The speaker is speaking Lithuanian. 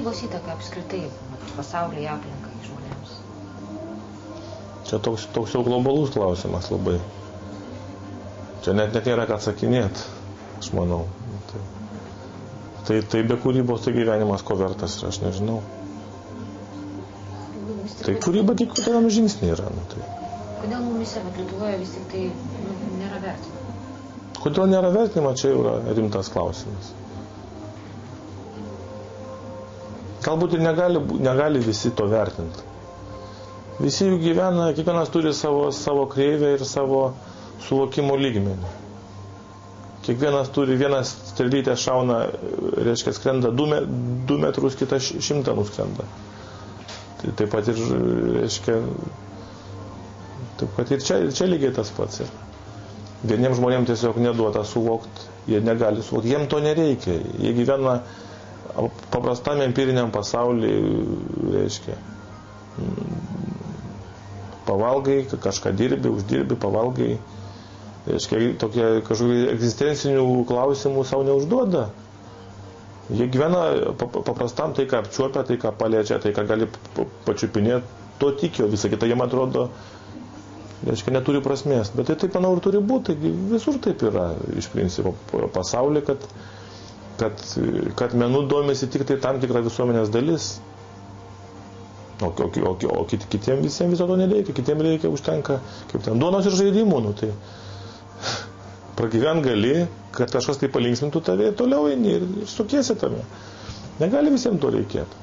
kūrybos įtaka apskritai pasaulyje aplinkai žmonėms? Čia toks jau globalus klausimas labai. Čia net nėra ką atsakinėti, aš manau. Tai be kūrybos tai gyvenimas ko vertas ir aš nežinau. Tai kūryba tik kiekvienam žingsnį yra. Tai. Kodėl mumise Lietuvoje vis tik tai nėra vertinama? Kodėl nėra vertinama, čia jau yra rimtas klausimas. Galbūt ir negali visi to vertinti. Visi jų gyvena, kiekvienas turi savo kreivę ir savo suvokimo lygmenį. Kiekvienas turi, vienas strelytė šauna, reiškia, skrenda 2 metrus, kitas 100 nuskrenda. Tai taip pat ir, reiškia, taip pat ir čia lygiai tas pats yra. Vieniems žmonėms tiesiog neduota suvokti, jie negali suvokti, jiems to nereikia. Jie gyvena paprastam empiriniam pasaulyje, reiškia, pavalgai, kažką dirbi, uždirbi, pavalgai, reiškia, tokie kažkokių egzistencinių klausimų savo neužduoda. Jie gyvena paprastam, tai ką apčiuopia, tai ką paliečia, tai ką gali pačiupinėti, to tikio, visą kitą jiem atrodo, reiškia, neturi prasmės. Bet tai taip, manau, ir turi būti, visur taip yra, iš principo, pasaulyje, kad menu domisi tik tai tam tikra visuomenės dalis. O kitiem visiems viso to nereikia, kitiem reikia, užtenka, kaip ten, duonos ir žaidimų, tai pragyvent gali, kad kažkas tai palinksmintų tave ir toliau eini ir sukiesi tame. Negali visiems to reikėti.